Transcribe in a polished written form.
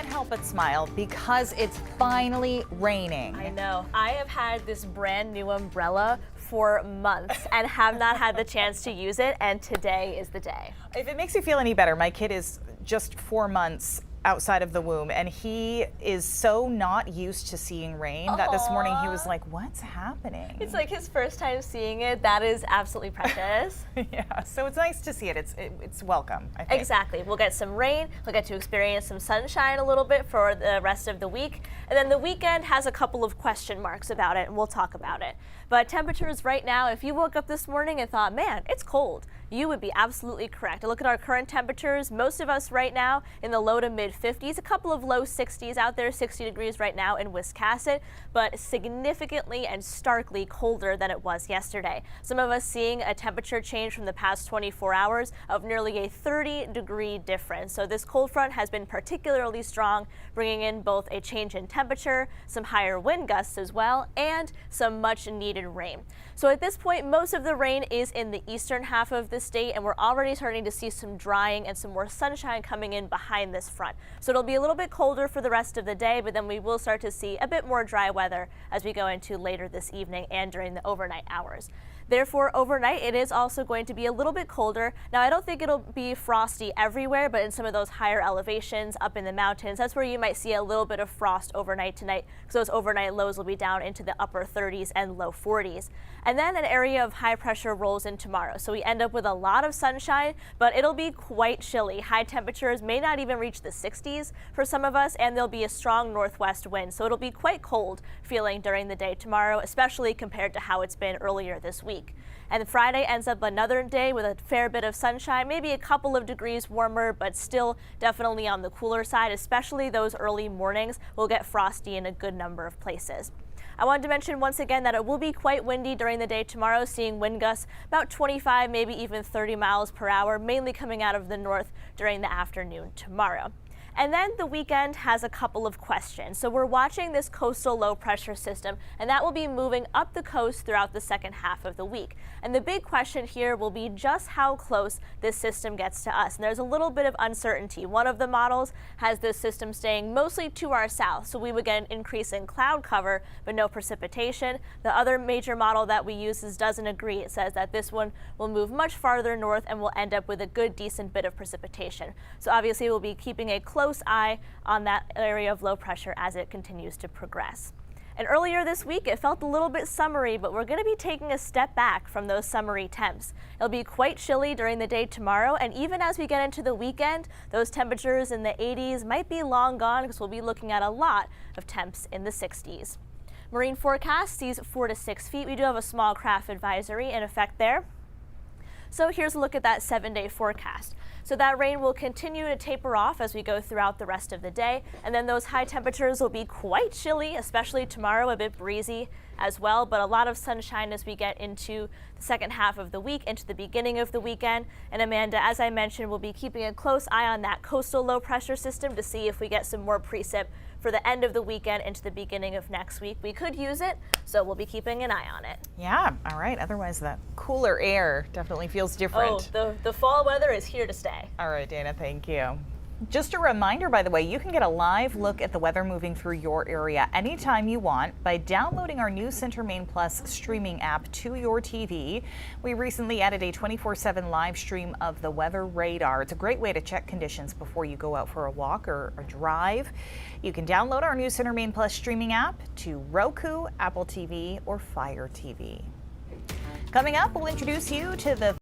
can't help but smile because it's finally raining. I know. I have had this brand new umbrella for months and have not had the chance to use it, and today is the day. If it makes you feel any better, my kid is just 4 months outside of the womb, and he is so not used to seeing rain that this morning he was like, what's happening? It's like his first time seeing it. That is absolutely precious. Yeah, so it's nice to see it. It's welcome, I think. Exactly. We'll get some rain. We'll get to experience some sunshine a little bit for the rest of the week. And then the weekend has a couple of question marks about it, and we'll talk about it. But temperatures right now, if you woke up this morning and thought, man, it's cold, you would be absolutely correct. Look at our current temperatures. Most of us right now in the low to mid 50s, a couple of low 60s out there, 60 degrees right now in Wiscasset, but significantly and starkly colder than it was yesterday. Some of us seeing a temperature change from the past 24 hours of nearly a 30-degree difference. So this cold front has been particularly strong, bringing in both a change in temperature, some higher wind gusts as well, and some much needed rain. So at this point, most of the rain is in the eastern half of the state, and we're already starting to see some drying and some more sunshine coming in behind this front. So it'll be a little bit colder for the rest of the day, but then we will start to see a bit more dry weather as we go into later this evening and during the overnight hours. Therefore, overnight, it is also going to be a little bit colder. Now, I don't think it'll be frosty everywhere, but in some of those higher elevations up in the mountains, that's where you might see a little bit of frost overnight tonight, because those overnight lows will be down into the upper 30s and low 40s. And then an area of high pressure rolls in tomorrow. So we end up with a lot of sunshine, but it'll be quite chilly. High temperatures may not even reach the 60s for some of us, and there'll be a strong northwest wind. So it'll be quite cold feeling during the day tomorrow, especially compared to how it's been earlier this week. And Friday ends up another day with a fair bit of sunshine, maybe a couple of degrees warmer, but still definitely on the cooler side, especially those early mornings will get frosty in a good number of places. I wanted to mention once again that it will be quite windy during the day tomorrow, seeing wind gusts about 25, maybe even 30 miles per hour, mainly coming out of the north during the afternoon tomorrow. And then the weekend has a couple of questions. So we're watching this coastal low pressure system, and that will be moving up the coast throughout the second half of the week. And the big question here will be just how close this system gets to us. And there's a little bit of uncertainty. One of the models has this system staying mostly to our south, so we would get an increase in cloud cover, but no precipitation. The other major model that we use doesn't agree. It says that this one will move much farther north and will end up with a good, decent bit of precipitation. So obviously we'll be keeping a close eye on that area of low pressure as it continues to progress. And earlier this week, it felt a little bit summery, but we're going to be taking a step back from those summery temps. It'll be quite chilly during the day tomorrow, and even as we get into the weekend, those temperatures in the 80s might be long gone because we'll be looking at a lot of temps in the 60s. Marine forecast sees 4 to 6 feet. We do have a small craft advisory in effect there. So here's a look at that 7-day forecast. So that rain will continue to taper off as we go throughout the rest of the day. And then those high temperatures will be quite chilly, especially tomorrow, a bit breezy as well, but a lot of sunshine as we get into the second half of the week, into the beginning of the weekend. And Amanda, as I mentioned, we'll be keeping a close eye on that coastal low pressure system to see if we get some more precip for the end of the weekend into the beginning of next week. We could use it, so we'll be keeping an eye on it. Yeah, all right. Otherwise, that cooler air definitely feels different. Oh, the fall weather is here to stay. All right, Dana, thank you. Just a reminder, by the way, you can get a live look at the weather moving through your area anytime you want by downloading our new Center Maine Plus streaming app to your TV. We recently added a 24/7 live stream of the weather radar. It's a great way to check conditions before you go out for a walk or a drive. You can download our new Center Maine Plus streaming app to Roku, Apple TV, or Fire TV. Coming up, we'll introduce you to the